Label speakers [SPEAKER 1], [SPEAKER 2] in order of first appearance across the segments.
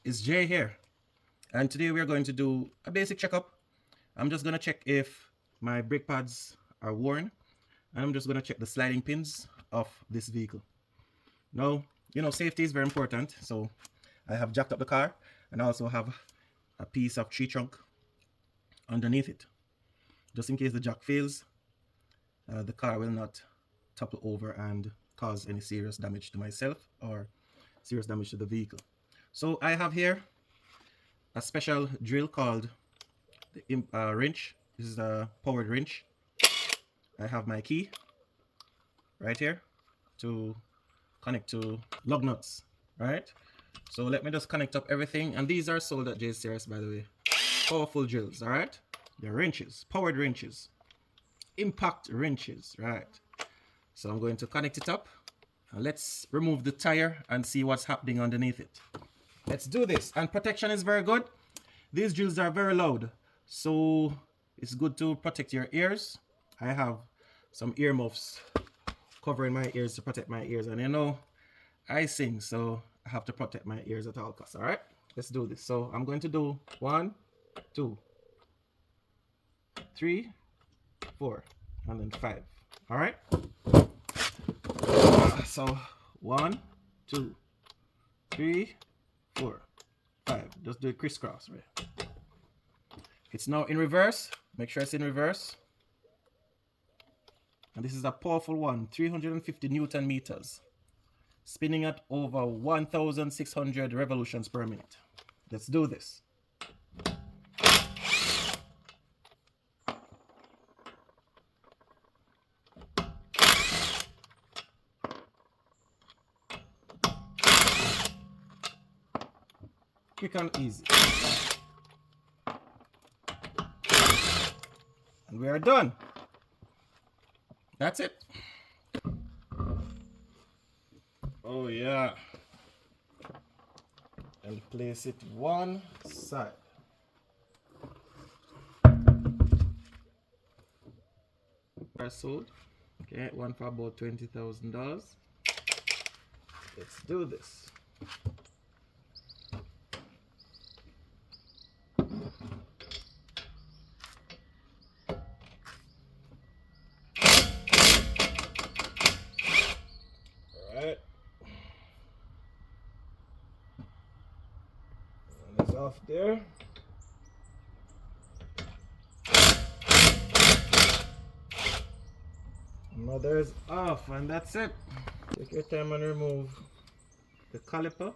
[SPEAKER 1] it's Jay here, and today we are going to do a basic checkup. I'm just going to check if my brake pads are worn, and I'm just going to check the sliding pins of this vehicle. Now, safety is very important, so I have jacked up the car, and I also have a piece of tree trunk underneath it. Just in case the jack fails, the car will not topple over and cause any serious damage to myself or serious damage to the vehicle. So I have here a special drill called the wrench. This is a powered wrench. I have my key right here to connect to lug nuts, right? So let me just connect up everything, and these are sold at JCRS, by the way. Powerful drills, all right? They're wrenches, powered wrenches, impact wrenches, right? So I'm going to connect it up, and let's remove the tire and see what's happening underneath it. Let's do this. And protection is very good. These drills are very loud, so it's good to protect your ears. I have some earmuffs covering my ears to protect my ears, and I sing, so I have to protect my ears at all costs. All right, let's do this. So I'm going to do 1, 2, 3, 4, and then 5. All right, so 1, 2, 3, 4, 5. Just do it crisscross, right? It's now in reverse. Make sure it's in reverse. And this is a powerful one, 350 Newton meters, spinning at over 1,600 revolutions per minute. Let's do this. Quick and easy. And we are done. That's it. Oh yeah. And place it one side. Are sold. Okay, one for about $20,000. Let's do this. Alright. One is off there. Another is off, and that's it. Take your time and remove the caliper.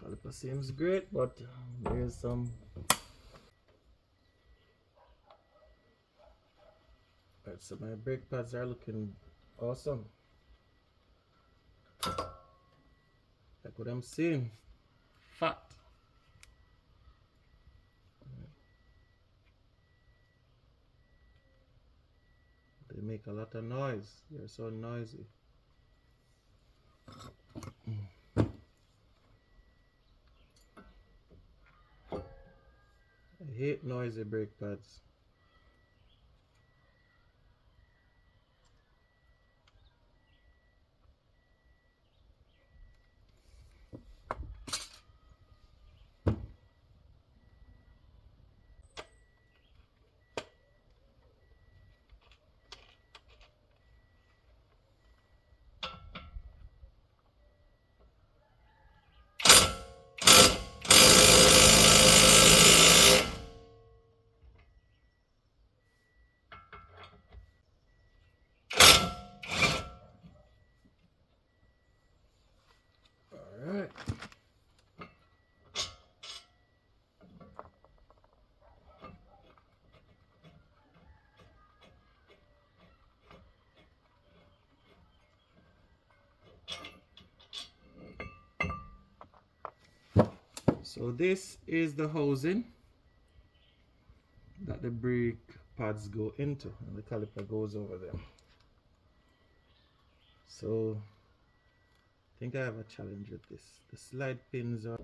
[SPEAKER 1] Caliper seems great, but there's some. Alright, so my brake pads are looking awesome. Like what I'm seeing. Fat. They make a lot of noise. They're so noisy. I hate noisy brake pads. Alright. So this is the housing that the brake pads go into, and the caliper goes over there. So I think I have a challenge with this. The slide pins are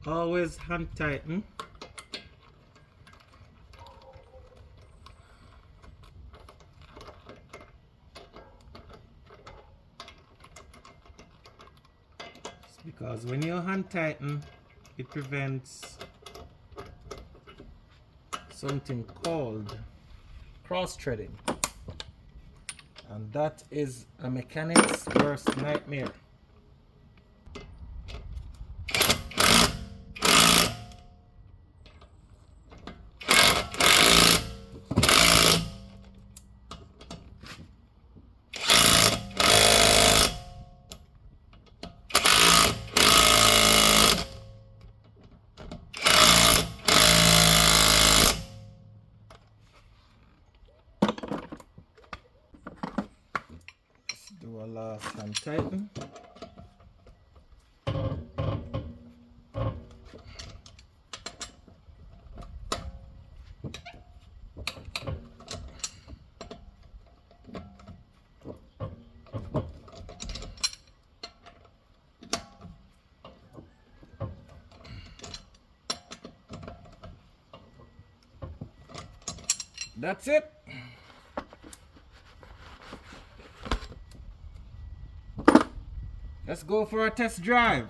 [SPEAKER 1] Always hand tighten. Because when you hand tighten, it prevents something called cross-threading, and that is a mechanic's worst nightmare. Do a last hand tighten. That's it. Let's go for a test drive.